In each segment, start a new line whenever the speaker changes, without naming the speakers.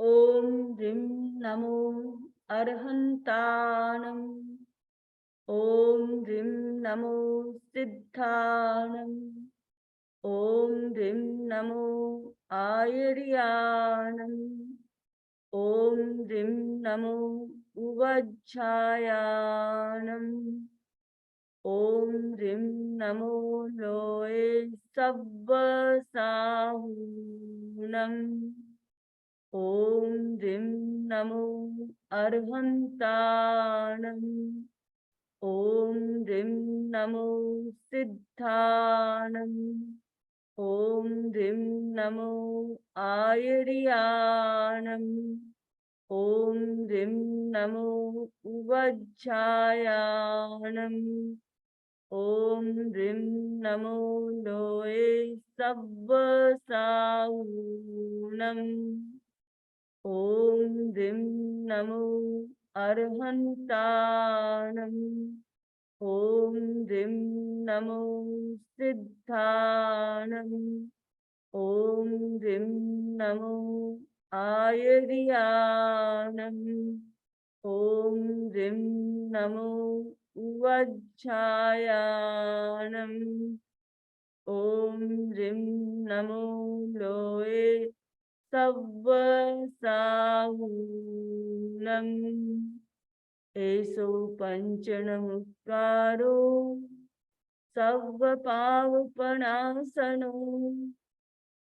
ओम ह्रीं नमो अरहन्ताणं। ओम ह्रीं नमो सिद्धाणं। ओम ह्रीं नमो आयर्याणं। ओम ह्रीं नमो उवज्झायाणं। ओम ह्रीं नमो लोये सव्वसाहूणम्। ओम ह्रीं नमो अरहन्ताणम्। ओम ह्रीं नमो सिद्धाणम्। ओम ह्रीं नमो आयर्याणम्। ओम ह्रीं नमो उवज्झायाणम्। ओम ह्रीं नमो लोये सव्वसाहूणम्। ओम ह्रीं नमो अरहन्ताणम्। ओम ह्रीं नमो सिद्धाणम्। ओम ह्रीं नमो आयर्याणम्। ओम ह्रीं नमो उवज्झायाणम्। ओम ह्रीं नमो लोये सव्वसाहूणम्। एषो पंचनमुत्कारो सव्वपावपनाशनो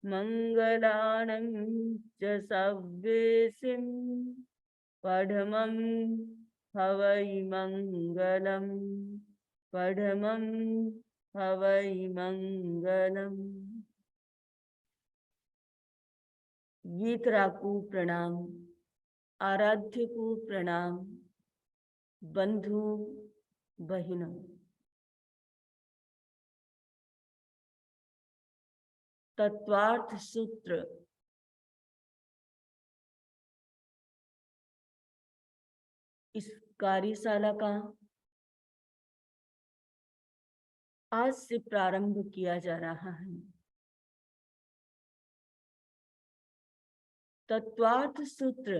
मंगलानं च सव्येसिं पढमं हवै मंगलम्। पढमं हवै मंगलम्। गीतरा को प्रणाम, आराध्य को प्रणाम, बंधु बहनों। तत्वार्थ सूत्र इस कार्यशाला का आज से प्रारंभ किया जा रहा है। तत्वार्थ सूत्र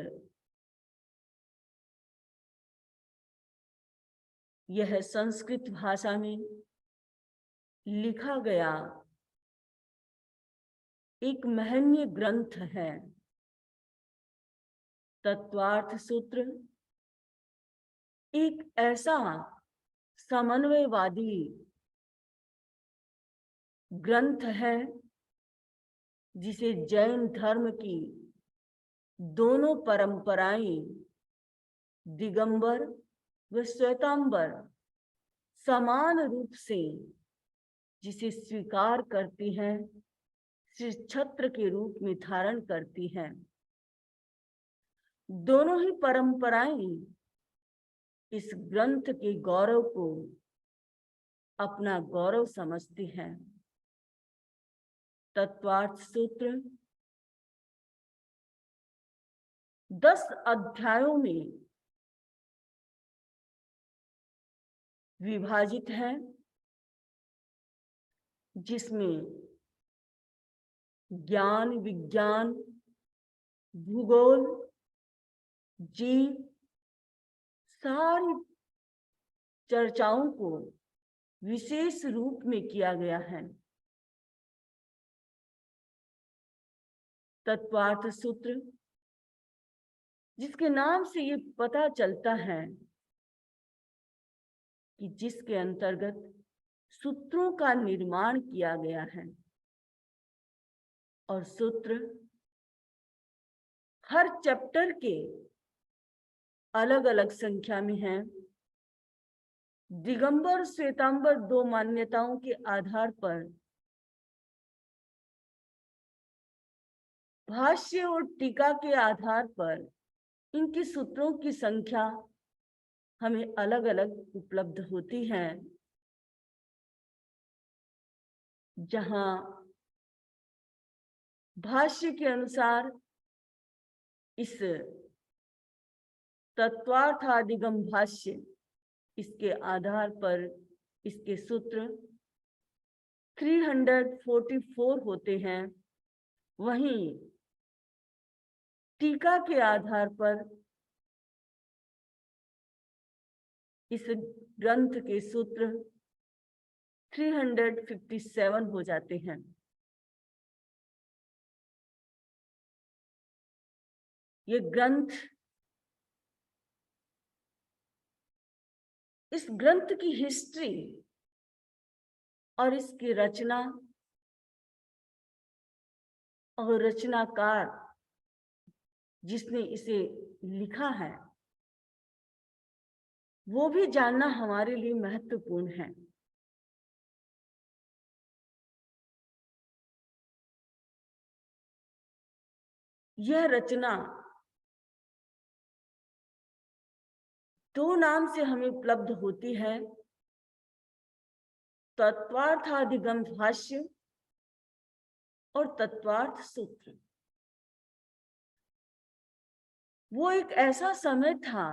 यह संस्कृत भाषा में लिखा गया एक महनीय ग्रंथ है। तत्वार्थ सूत्र एक ऐसा समन्वयवादी ग्रंथ है जिसे जैन धर्म की दोनों परंपराएं दिगंबर व श्वेतांबर समान रूप से जिसे स्वीकार करती हैं, श्री छत्र के रूप में धारण करती हैं। दोनों ही परंपराएं इस ग्रंथ के गौरव को अपना गौरव समझती हैं। तत्वार्थ सूत्र 10 अध्यायों में विभाजित है, जिसमें ज्ञान, विज्ञान, भूगोल, जीव सारी चर्चाओं को विशेष रूप में किया गया है। तत्वार्थ सूत्र जिसके नाम से ये पता चलता है कि जिसके अंतर्गत सूत्रों का निर्माण किया गया है, और सूत्र हर चैप्टर के अलग अलग संख्या में हैं। दिगंबर श्वेतांबर 2 मान्यताओं के आधार पर भाष्य और टीका के आधार पर इनकी सूत्रों की संख्या हमें अलग अलग उपलब्ध होती है। जहां भाष्य के अनुसार इस तत्वार्थादिगम भाष्य, इसके आधार पर इसके सूत्र 344 होते हैं। वहीं टीका के आधार पर इस ग्रंथ के सूत्र 357 हो जाते हैं। ये ग्रंथ, इस ग्रंथ की हिस्ट्री और इसकी रचना और रचनाकार जिसने इसे लिखा है वो भी जानना हमारे लिए महत्वपूर्ण है। यह रचना दो नाम से हमें उपलब्ध होती है, तत्वार्थाधिगम भाष्य और तत्वार्थ सूत्र। वो एक ऐसा समय था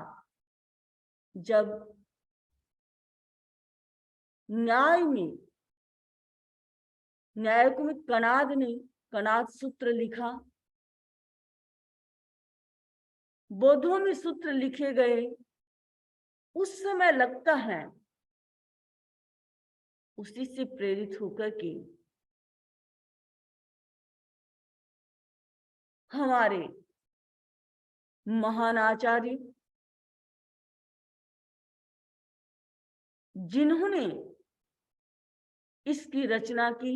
जब न्यायिक में कणाद ने कणाद सूत्र लिखा, बौद्धों में सूत्र लिखे गए। उस समय लगता है उसी से प्रेरित होकर के हमारे महान आचार्य, जिन्होंने इसकी रचना की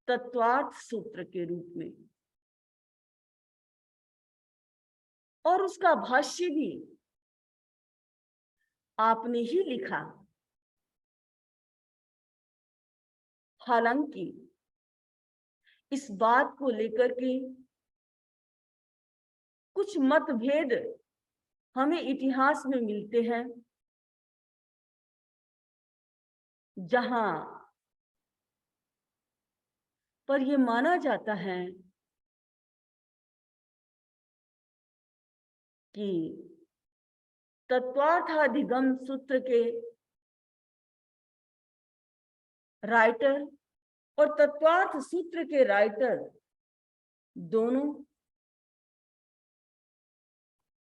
तत्वार्थ सूत्र के रूप में और उसका भाष्य भी आपने ही लिखा। हालांकि इस बात को लेकर के कुछ मतभेद हमें इतिहास में मिलते हैं, जहां पर यह माना जाता है कि तत्वार्थाधिगम सूत्र के राइटर और तत्वार्थ सूत्र के राइटर दोनों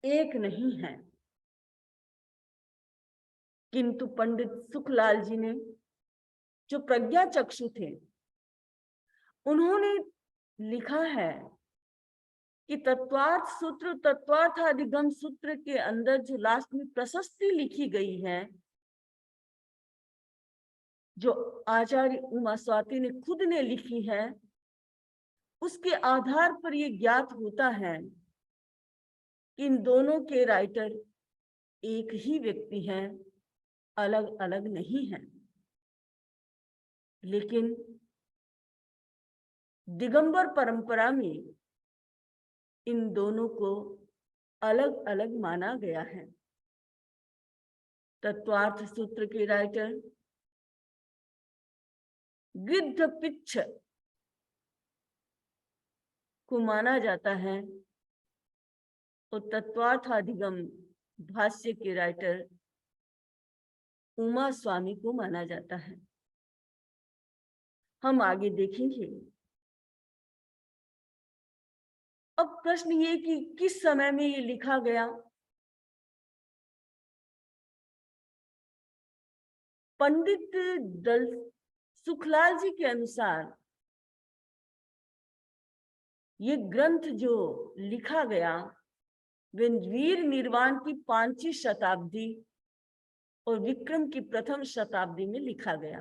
एक नहीं हैं। किंतु पंडित सुखलाल जी ने, जो प्रज्ञा चक्षु थे, उन्होंने लिखा है कि तत्वार्थ सूत्र, तत्वार्थाधिगम सूत्र के अंदर जो लास्ट में प्रशस्ति लिखी गई है, जो आचार्य उमा स्वाति ने खुद ने लिखी है, उसके आधार पर यह ज्ञात होता है कि इन दोनों के राइटर एक ही व्यक्ति हैं, अलग अलग नहीं हैं। लेकिन दिगंबर परंपरा में इन दोनों को अलग अलग माना गया है। तत्वार्थ सूत्र के राइटर गिद्ध पिच्छ को माना जाता है और तत्वार्थाधिगम भाष्य के राइटर उमा स्वामी को माना जाता है। हम आगे देखेंगे। अब प्रश्न ये कि किस समय में ये लिखा गया। पंडित दल सुखलाल जी के अनुसार ये ग्रंथ जो लिखा गया वे वीर निर्वाण की 5वीं शताब्दी और विक्रम की प्रथम शताब्दी में लिखा गया,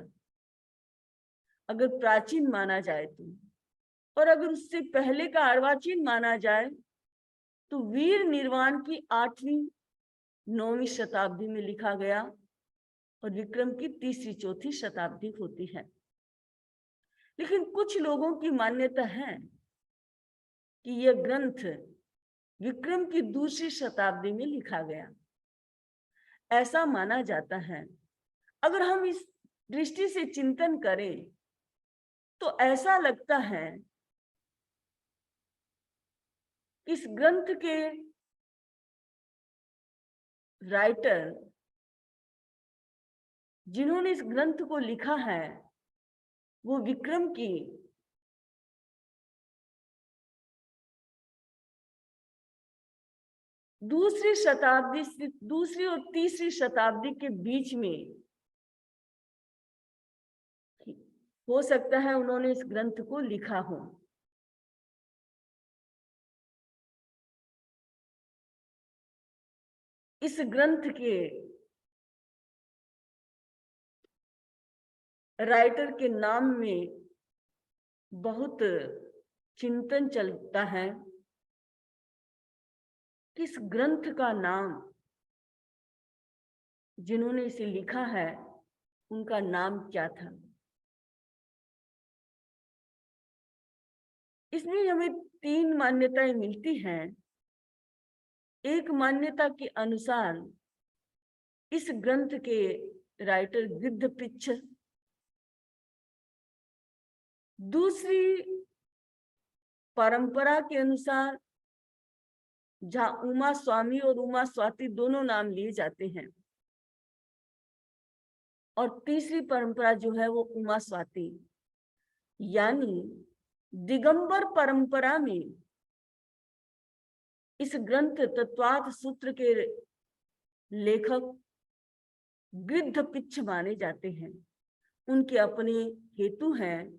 अगर प्राचीन माना जाए तो। और अगर उससे पहले का अर्वाचीन माना जाए तो वीर निर्वाण की 8वीं 9वीं शताब्दी में लिखा गया और विक्रम की 3री 4थी शताब्दी होती है। लेकिन कुछ लोगों की मान्यता है कि यह ग्रंथ विक्रम की 2री शताब्दी में लिखा गया, ऐसा माना जाता है। अगर हम इस दृष्टि से चिंतन करें तो ऐसा लगता है इस ग्रंथ के राइटर जिन्होंने इस ग्रंथ को लिखा है वो विक्रम की दूसरी और तीसरी शताब्दी के बीच में हो सकता है उन्होंने इस ग्रंथ को लिखा हो। इस ग्रंथ के राइटर के नाम में बहुत चिंतन चलता है कि इस ग्रंथ का नाम, जिन्होंने इसे लिखा है, उनका नाम क्या था। इसमें हमें 3 मान्यताएं मिलती हैं। एक मान्यता के अनुसार इस ग्रंथ के राइटर गिद्धपिच्छ, दूसरी परंपरा के अनुसार जहां उमा स्वामी और उमा स्वाति दोनों नाम लिए जाते हैं, और तीसरी परंपरा जो है वो उमा स्वाति, यानी दिगंबर परंपरा में इस ग्रंथ तत्वार्थ सूत्र के लेखक गिद्धपिच्छ माने जाते हैं। उनके अपने हेतु हैं,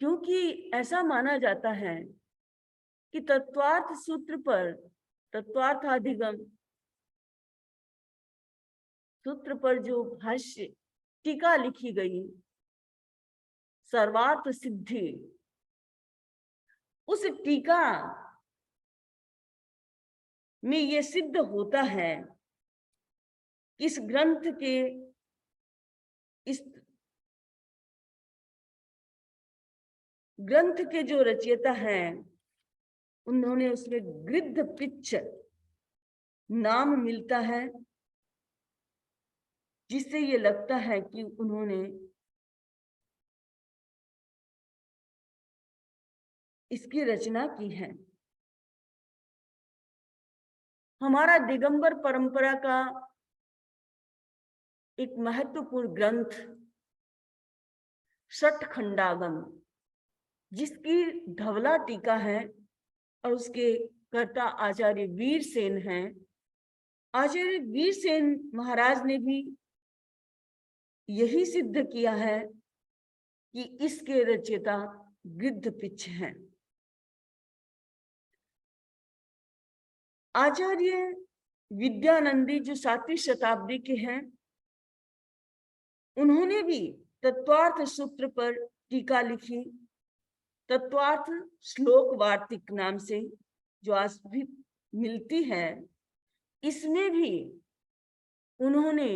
क्योंकि ऐसा माना जाता है कि तत्वार्थ सूत्र पर, तत्वार्थाधिगम सूत्र पर जो भाष्य टीका लिखी गई, सर्वार्थ सिद्धि, उस टीका में ये सिद्ध होता है कि इस ग्रंथ के जो रचयिता हैं, उन्होंने उसमें गिद्धपिच्छ नाम मिलता है, जिससे ये लगता है कि उन्होंने इसकी रचना की है। हमारा दिगंबर परंपरा का एक महत्वपूर्ण ग्रंथ षट्खंडागम, जिसकी धवला टीका है और उसके कर्ता आचार्य वीरसेन हैं। आचार्य वीरसेन महाराज ने भी यही सिद्ध किया है कि इसके रचयिता गिद्धपिच्छ हैं। आचार्य विद्यानंदी जो 7वीं शताब्दी के हैं, उन्होंने भी तत्वार्थ सूत्र पर टीका लिखी, तत्वार्थ श्लोक वार्तिक नाम से, जो आज भी मिलती है। इसमें भी उन्होंने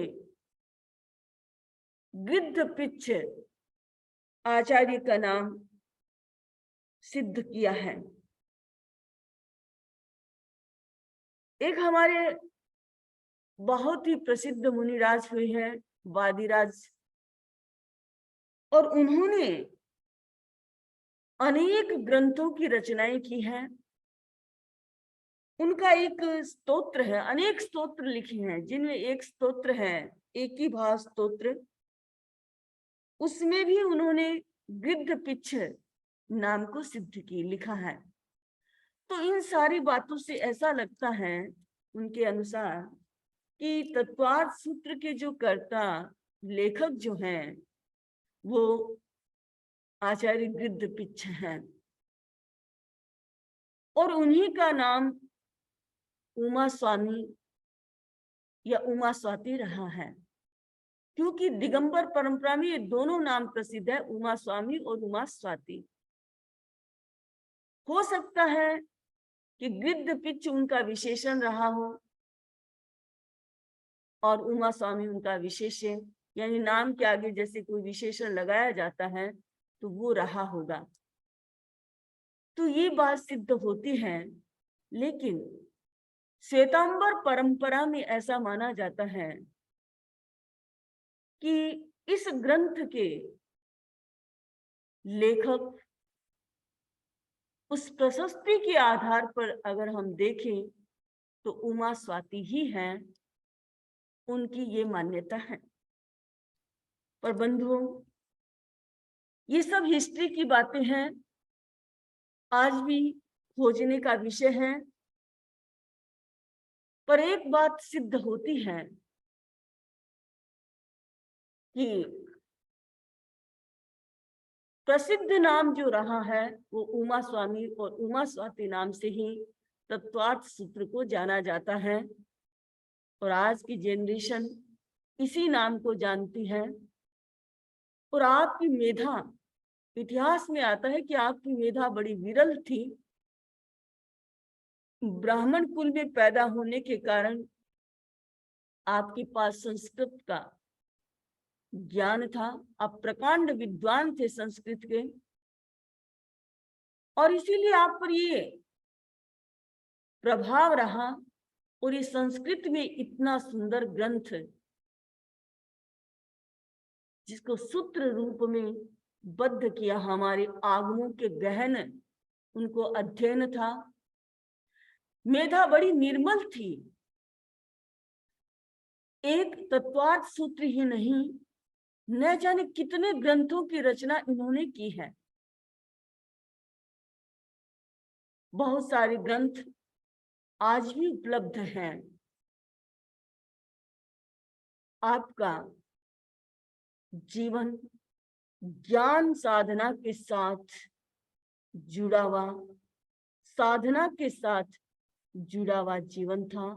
गिद्धपिच्छ आचार्य का नाम सिद्ध किया है। एक हमारे बहुत ही प्रसिद्ध मुनिराज हुए हैं वादिराज, और उन्होंने अनेक ग्रंथों की रचनाएं की हैं। उनका एक स्तोत्र है, अनेक स्तोत्र लिखे हैं, जिनमें एक स्तोत्र है एकी भाव स्तोत्र, उसमें भी उन्होंने गिद्धपिच्छ नाम को सिद्ध की लिखा है। तो इन सारी बातों से ऐसा लगता है उनके अनुसार कि तत्वार्थ सूत्र के जो कर्ता लेखक जो हैं, वो आचार्य गिद्धपिच्छ हैं, और उन्हीं का नाम उमा स्वामी या उमा स्वाति रहा है, क्योंकि दिगंबर परंपरा में ये दोनों नाम प्रसिद्ध है, उमा स्वामी और उमा स्वाति। हो सकता है कि गिद्धपिच्छ उनका विशेषण रहा हो और उमा स्वामी उनका विशेषण, यानी नाम के आगे जैसे कोई विशेषण लगाया जाता है तो वो रहा होगा। तो ये बात सिद्ध होती है। लेकिन श्वेतांबर परंपरा में ऐसा माना जाता है कि इस ग्रंथ के लेखक, उस प्रशस्ति के आधार पर अगर हम देखें तो उमा स्वाति ही हैं, उनकी ये मान्यता है। पर बंधुओं, ये सब हिस्ट्री की बातें हैं, आज भी खोजने का विषय है। पर एक बात सिद्ध होती है कि प्रसिद्ध नाम जो रहा है वो उमा स्वामी और उमा स्वाति नाम से ही तत्वार्थ सूत्र को जाना जाता है। और आज की जनरेशन इसी नाम को जानती है। और आपकी मेधा, इतिहास में आता है कि आपकी मेधा बड़ी विरल थी। ब्राह्मण कुल में पैदा होने के कारण आपके पास संस्कृत का ज्ञान था, आप प्रकांड विद्वान थे संस्कृत के, और इसीलिए आप पर ये प्रभाव रहा। और ये संस्कृत में इतना सुंदर ग्रंथ जिसको सूत्र रूप में बद्ध किया, हमारे आगमों के गहन उनको अध्ययन था। मेधा बड़ी निर्मल थी। एक तत्वार्थ सूत्र ही नहीं, न जाने कितने ग्रंथों की रचना इन्होंने की है। बहुत सारे ग्रंथ आज भी उपलब्ध हैं। आपका जीवन ज्ञान साधना के साथ जुड़ा हुआ, साधना के साथ जुड़ा हुआ जीवन था।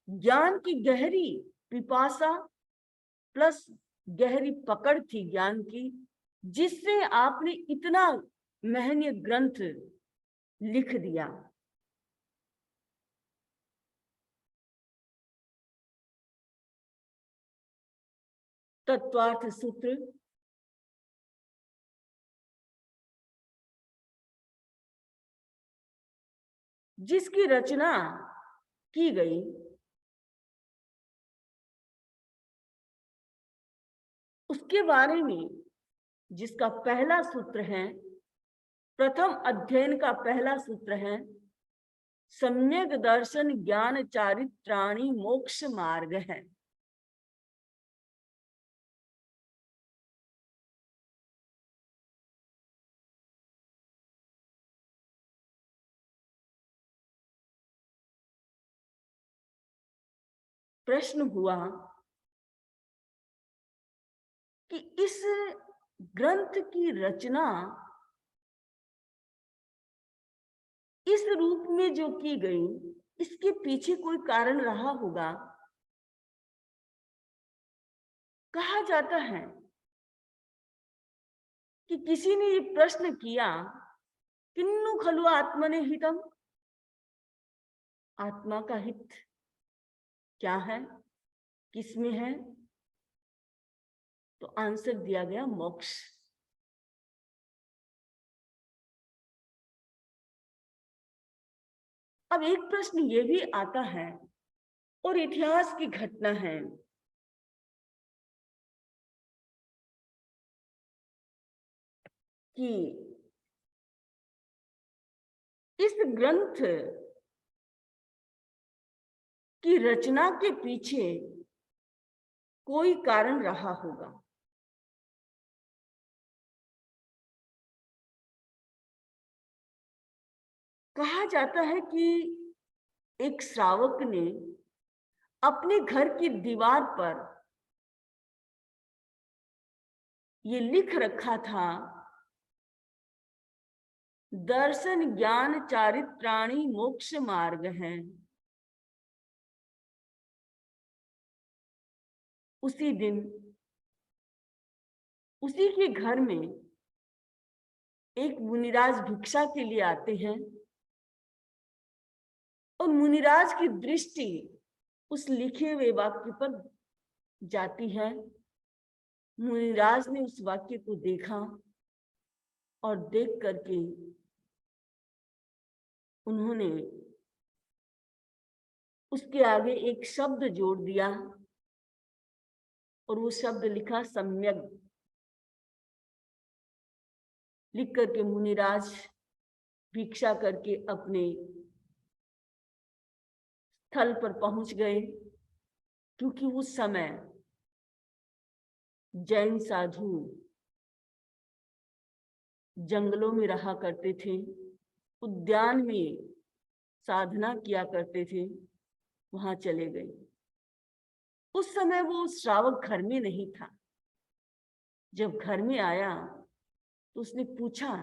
ज्ञान की गहरी पिपासा प्लस गहरी पकड़ थी ज्ञान की, जिससे आपने इतना महनीय ग्रंथ लिख दिया। तत्वार्थ सूत्र जिसकी रचना की गई, उसके बारे में जिसका पहला सूत्र है, प्रथम अध्ययन का पहला सूत्र है, सम्यक दर्शन ज्ञान चारित्राणि मोक्ष मार्ग है। प्रश्न हुआ कि इस ग्रंथ की रचना इस रूप में जो की गई, इसके पीछे कोई कारण रहा होगा। कहा जाता है कि किसी ने ये प्रश्न किया, किन्नु खलु आत्मने हितम, आत्मा का हित क्या है, किसमें है? तो आंसर दिया गया मोक्ष। अब एक प्रश्न ये भी आता है, और इतिहास की घटना है, कि इस ग्रंथ की रचना के पीछे कोई कारण रहा होगा। कहा जाता है कि एक श्रावक ने अपने घर की दीवार पर ये लिख रखा था, दर्शन ज्ञान चारित्राणि मोक्ष मार्ग है। उसी दिन उसी के घर में एक मुनिराज भिक्षा के लिए आते हैं, और मुनिराज की दृष्टि उस लिखे हुए वाक्य पर जाती है। मुनिराज ने उस वाक्य को देखा, और देख करके उन्होंने उसके आगे एक शब्द जोड़ दिया, और वो शब्द लिखा सम्यक। लिख करके मुनिराज भिक्षा करके अपने स्थल पर पहुंच गए, क्योंकि उस समय जैन साधु जंगलों में रहा करते थे, उद्यान में साधना किया करते थे। वहां चले गए। उस समय वो श्रावक घर में नहीं था। जब घर में आया तो उसने पूछा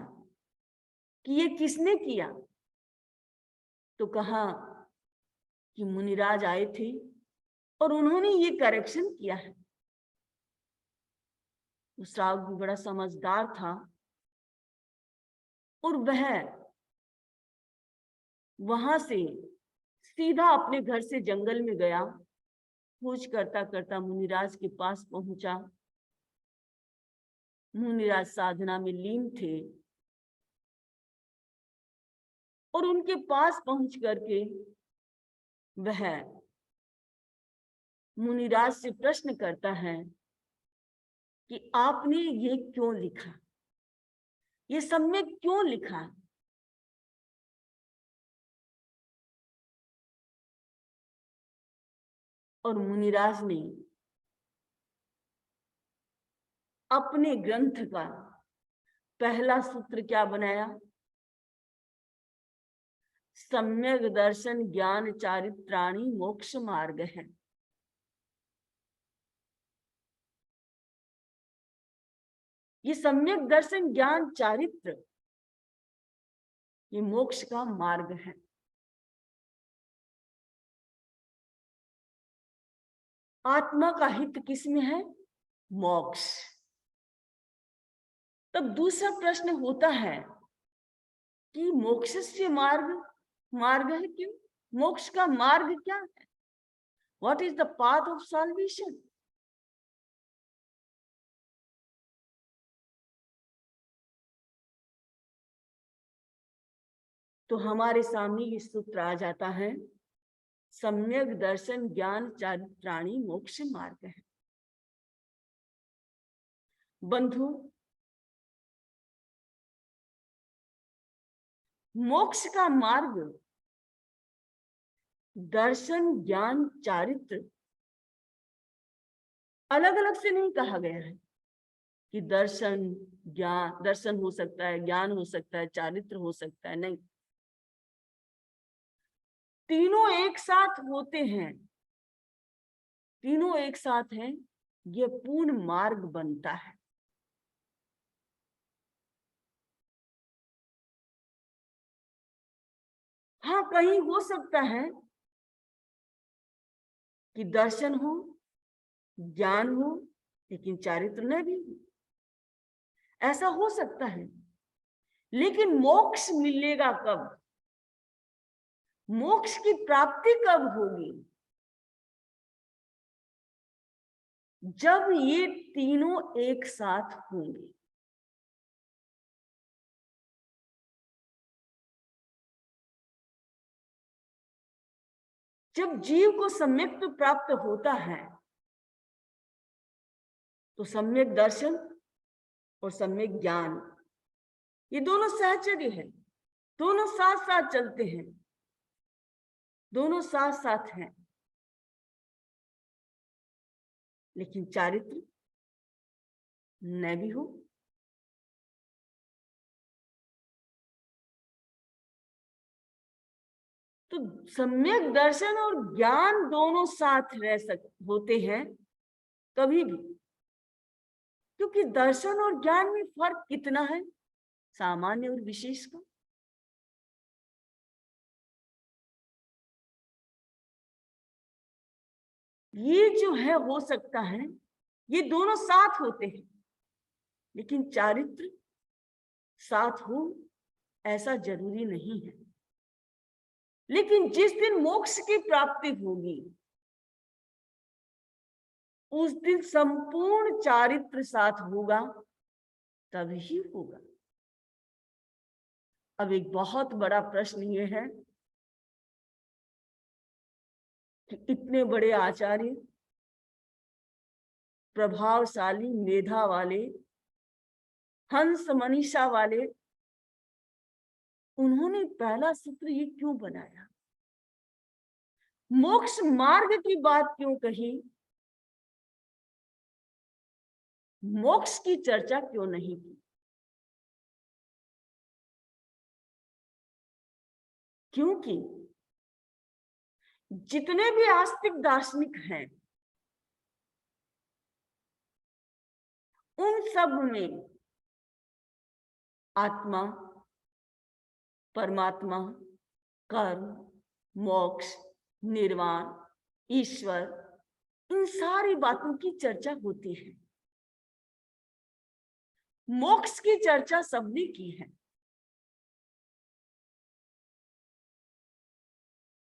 कि ये किसने किया? तो कहा कि मुनिराज आए थे और उन्होंने ये करेक्शन किया है। वो श्रावक भी बड़ा समझदार था और वह वहां से सीधा अपने घर से जंगल में गया। खोज करता करता मुनिराज के पास पहुंचा। मुनिराज साधना में लीन थे और उनके पास पहुंच करके वह मुनिराज से प्रश्न करता है कि आपने ये क्यों लिखा, ये सम्यक क्यों लिखा? और मुनिराज ने अपने ग्रंथ का पहला सूत्र क्या बनाया? सम्यक दर्शन ज्ञान चारित्राणि मोक्ष मार्ग है। ये सम्यक दर्शन ज्ञान चारित्र ये मोक्ष का मार्ग है। आत्मा का हित किसमें है? मोक्ष। तब दूसरा प्रश्न होता है कि मोक्ष से मार्ग है क्यों? मोक्ष का मार्ग क्या है? What is the path of solvation? तो हमारे सामने ये सूत्र आ जाता है, सम्यक दर्शन ज्ञान चारित्राणि मोक्ष मार्ग है। बंधु, मोक्ष का मार्ग दर्शन ज्ञान चारित्र अलग अलग से नहीं कहा गया है कि दर्शन ज्ञान, दर्शन हो सकता है, ज्ञान हो सकता है, चारित्र हो सकता है। नहीं, तीनों एक साथ होते हैं, तीनों एक साथ हैं, ये पूर्ण मार्ग बनता है। हाँ, कहीं हो सकता है कि दर्शन हो, ज्ञान हो, लेकिन चारित्र न भी हो, ऐसा हो सकता है। लेकिन मोक्ष मिलेगा कब? मोक्ष की प्राप्ति कब होगी? जब ये तीनों एक साथ होंगे। जब जीव को सम्यक प्राप्त होता है तो सम्यक दर्शन और सम्यक ज्ञान ये दोनों सहचर्य है, दोनों साथ साथ चलते हैं, दोनों साथ साथ हैं। लेकिन चारित्र न भी हो। तो सम्यक दर्शन और ज्ञान दोनों साथ होते हैं कभी भी, क्योंकि दर्शन और ज्ञान में फर्क कितना है सामान्य और विशेष का। ये जो है हो सकता है ये दोनों साथ होते हैं, लेकिन चारित्र साथ हो ऐसा जरूरी नहीं है। लेकिन जिस दिन मोक्ष की प्राप्ति होगी उस दिन संपूर्ण चारित्र साथ होगा, तभी होगा। अब एक बहुत बड़ा प्रश्न ये है कि इतने बड़े आचार्य, प्रभावशाली, मेधा वाले, हंस मनीषा वाले, उन्होंने पहला सूत्र ये क्यों बनाया? मोक्ष मार्ग की बात क्यों कही? मोक्ष की चर्चा क्यों नहीं की? क्योंकि जितने भी आस्तिक दार्शनिक हैं, उन सब में आत्मा, परमात्मा, कर्म, मोक्ष, निर्वाण, ईश्वर, इन सारी बातों की चर्चा होती है। मोक्ष की चर्चा सबने की है,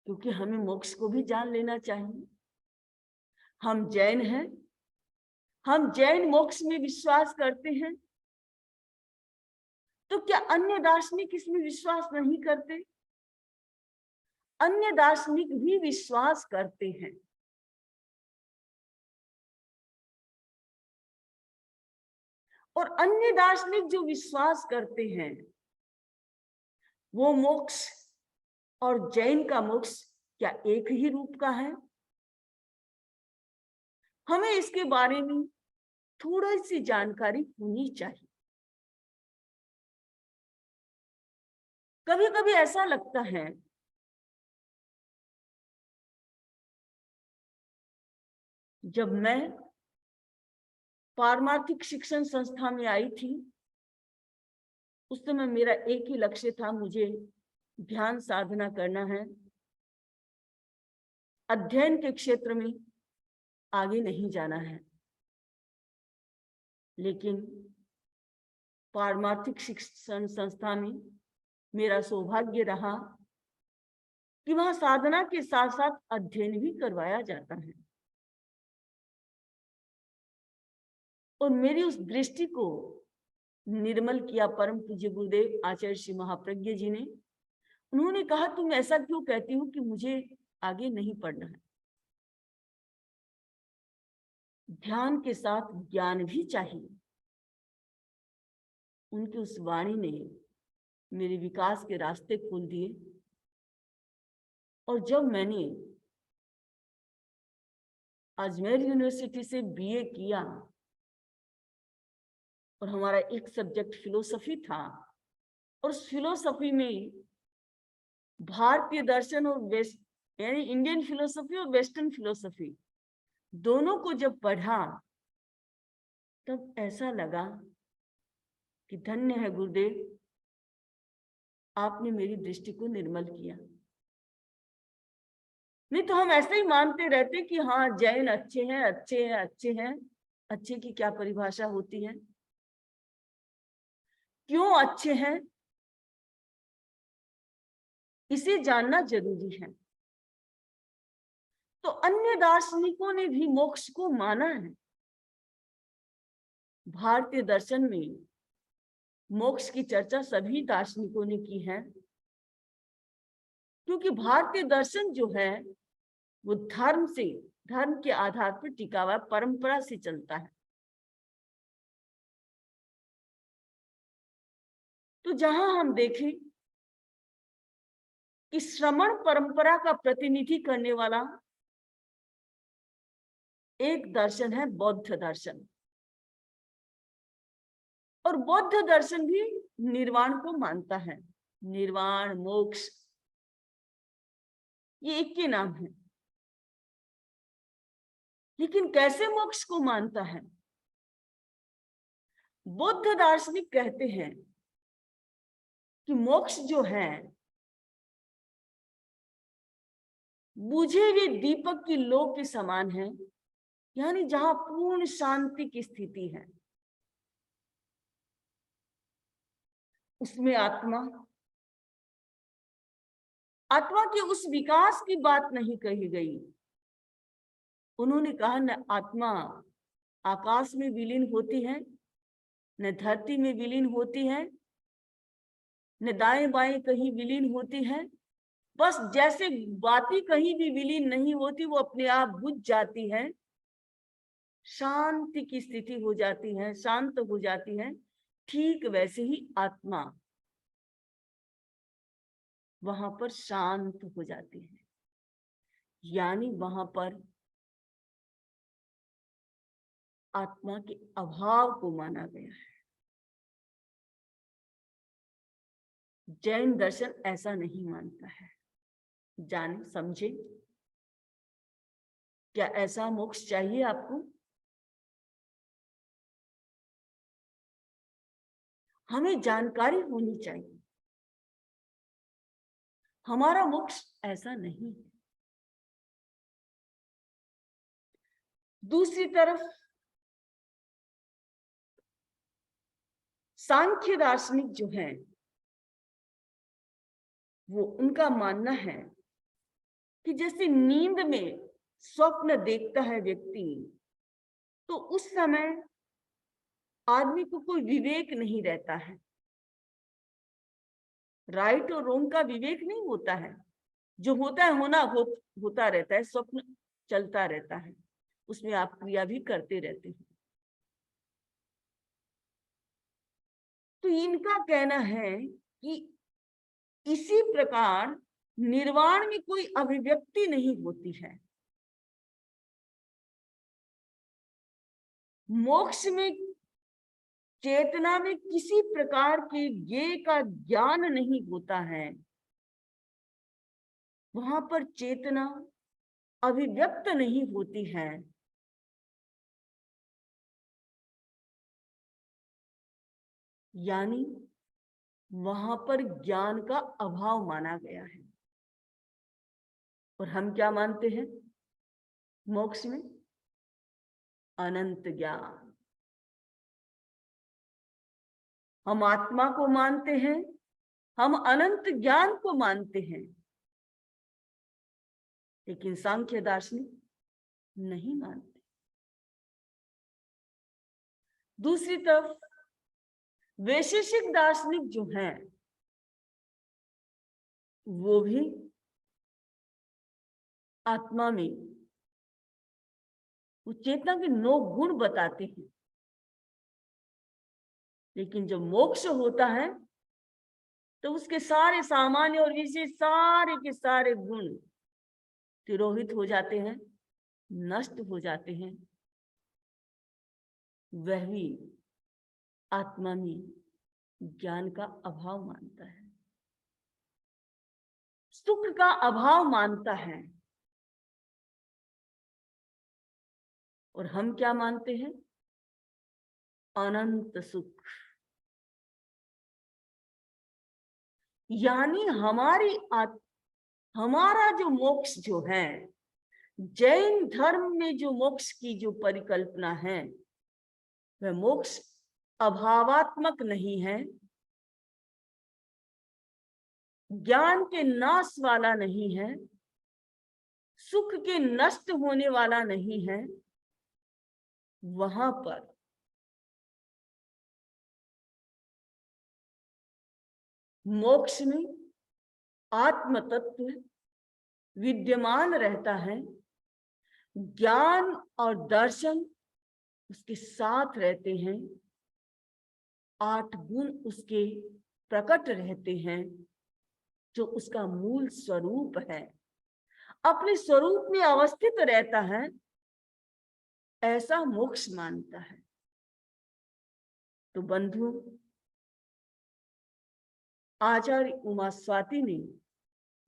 क्योंकि हमें मोक्ष को भी जान लेना चाहिए। हम जैन हैं, हम जैन मोक्ष में विश्वास करते हैं, तो क्या अन्य दार्शनिक इसमें विश्वास नहीं करते? अन्य दार्शनिक भी विश्वास करते हैं। और अन्य दार्शनिक जो विश्वास करते हैं, वो मोक्ष और जैन का मोक्ष क्या एक ही रूप का है? हमें इसके बारे में थोड़ी सी जानकारी होनी चाहिए। कभी कभी ऐसा लगता है जब मैं पारमार्थिक शिक्षण संस्था में आई थी, उस समय मेरा एक ही लक्ष्य था, मुझे ध्यान साधना करना है, अध्ययन के क्षेत्र में आगे नहीं जाना है। लेकिन पारमार्थिक शिक्षण संस्था में मेरा सौभाग्य रहा कि वहां साधना के साथ साथ अध्ययन भी करवाया जाता है। और मेरी उस दृष्टि को निर्मल किया परम पूज्य गुरुदेव आचार्य श्री महाप्रज्ञ जी ने। उन्होंने कहा, तुम ऐसा क्यों कहती हो कि मुझे आगे नहीं पढ़ना है? ध्यान के साथ ज्ञान भी चाहिए। उनकी उस वाणी ने मेरे विकास के रास्ते खोल दिए। और जब मैंने अजमेर यूनिवर्सिटी से बीए किया और हमारा एक सब्जेक्ट फिलोसफी था, और उस फिलोसफी में भारतीय दर्शन और वेस्ट यानी इंडियन फिलोसफी और वेस्टर्न फिलोसफी दोनों को जब पढ़ा, तब ऐसा लगा कि धन्य है गुरुदेव, आपने मेरी दृष्टि को निर्मल किया। नहीं तो हम ऐसे ही मानते रहते कि हाँ जैन अच्छे हैं, अच्छे हैं, अच्छे हैं। अच्छे की क्या परिभाषा होती है? क्यों अच्छे हैं, इसे जानना जरूरी है। तो अन्य दार्शनिकों ने भी मोक्ष को माना है। भारतीय दर्शन में मोक्ष की चर्चा सभी दार्शनिकों ने की है, क्योंकि भारतीय दर्शन जो है वो धर्म के आधार पर टिका हुआ परंपरा से चलता है। तो जहां हम देखें कि श्रमण परंपरा का प्रतिनिधि करने वाला एक दर्शन है बौद्ध दर्शन, और बौद्ध दर्शन भी निर्वाण को मानता है। निर्वाण, मोक्ष, ये एक के नाम है। लेकिन कैसे मोक्ष को मानता है? बौद्ध दार्शनिक कहते हैं कि मोक्ष जो है बुझे हुए दीपक की लो के समान है, यानी जहां पूर्ण शांति की स्थिति है। उसमें आत्मा के उस विकास की बात नहीं कही गई। उन्होंने कहा न आत्मा आकाश में विलीन होती है, न धरती में विलीन होती है, न दाएं बाएं कहीं विलीन होती है। बस जैसे बाती कहीं भी विलीन नहीं होती, वो अपने आप बुझ जाती है, शांति की स्थिति हो जाती है, शांत हो जाती है। ठीक वैसे ही आत्मा वहां पर शांत हो जाती है, यानी वहां पर आत्मा के अभाव को माना गया है। जैन दर्शन ऐसा नहीं मानता है। जाने समझे। क्या ऐसा मोक्ष चाहिए आपको? हमें जानकारी होनी चाहिए। हमारा मोक्ष ऐसा नहीं है। दूसरी तरफ सांख्य दार्शनिक जो हैं, वो उनका मानना है कि जैसे नींद में स्वप्न देखता है व्यक्ति, तो उस समय आदमी को कोई विवेक नहीं रहता है। राइट और रॉन्ग का विवेक नहीं होता है। जो होता है होता रहता है, स्वप्न चलता रहता है, उसमें आप क्रिया भी करते रहते हैं। तो इनका कहना है कि इसी प्रकार निर्वाण में कोई अभिव्यक्ति नहीं होती है। मोक्ष में चेतना में किसी प्रकार के ज्ञेय का ज्ञान नहीं होता है। वहां पर चेतना अभिव्यक्त नहीं होती है। यानी वहां पर ज्ञान का अभाव माना गया है। और हम क्या मानते हैं मोक्ष में? अनंत ज्ञान। हम आत्मा को मानते हैं, हम अनंत ज्ञान को मानते हैं, लेकिन सांख्य दार्शनिक नहीं मानते। दूसरी तरफ वैशेषिक दार्शनिक जो हैं, वो भी आत्मा में वो चेतना के 9 गुण बताते हैं, लेकिन जब मोक्ष होता है तो उसके सारे सामान्य और विशेष सारे के सारे गुण तिरोहित हो जाते हैं, नष्ट हो जाते हैं। वह भी आत्मा में ज्ञान का अभाव मानता है, सुख का अभाव मानता है। और हम क्या मानते हैं? अनंत सुख। यानी हमारा जो मोक्ष जो है, जैन धर्म में जो मोक्ष की जो परिकल्पना है, वह मोक्ष अभावात्मक नहीं है, ज्ञान के नाश वाला नहीं है, सुख के नष्ट होने वाला नहीं है। वहां पर मोक्ष में आत्म तत्व विद्यमान रहता है, ज्ञान और दर्शन उसके साथ रहते हैं, 8 गुण उसके प्रकट रहते हैं, जो उसका मूल स्वरूप है, अपने स्वरूप में अवस्थित रहता है। ऐसा मोक्ष मानता है। तो बंधु, आचार्य उमा स्वाति ने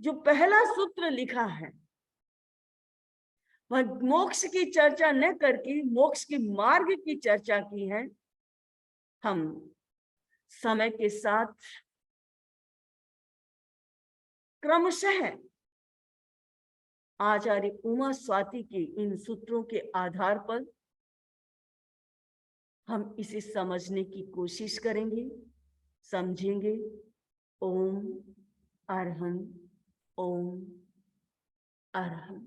जो पहला सूत्र लिखा है, वह मोक्ष की चर्चा न करके मोक्ष के मार्ग की चर्चा की है। हम समय के साथ क्रमशः आचार्य उमा स्वाति के इन सूत्रों के आधार पर हम इसे समझने की कोशिश करेंगे, समझेंगे। ओम अरहं, ओम अरहं।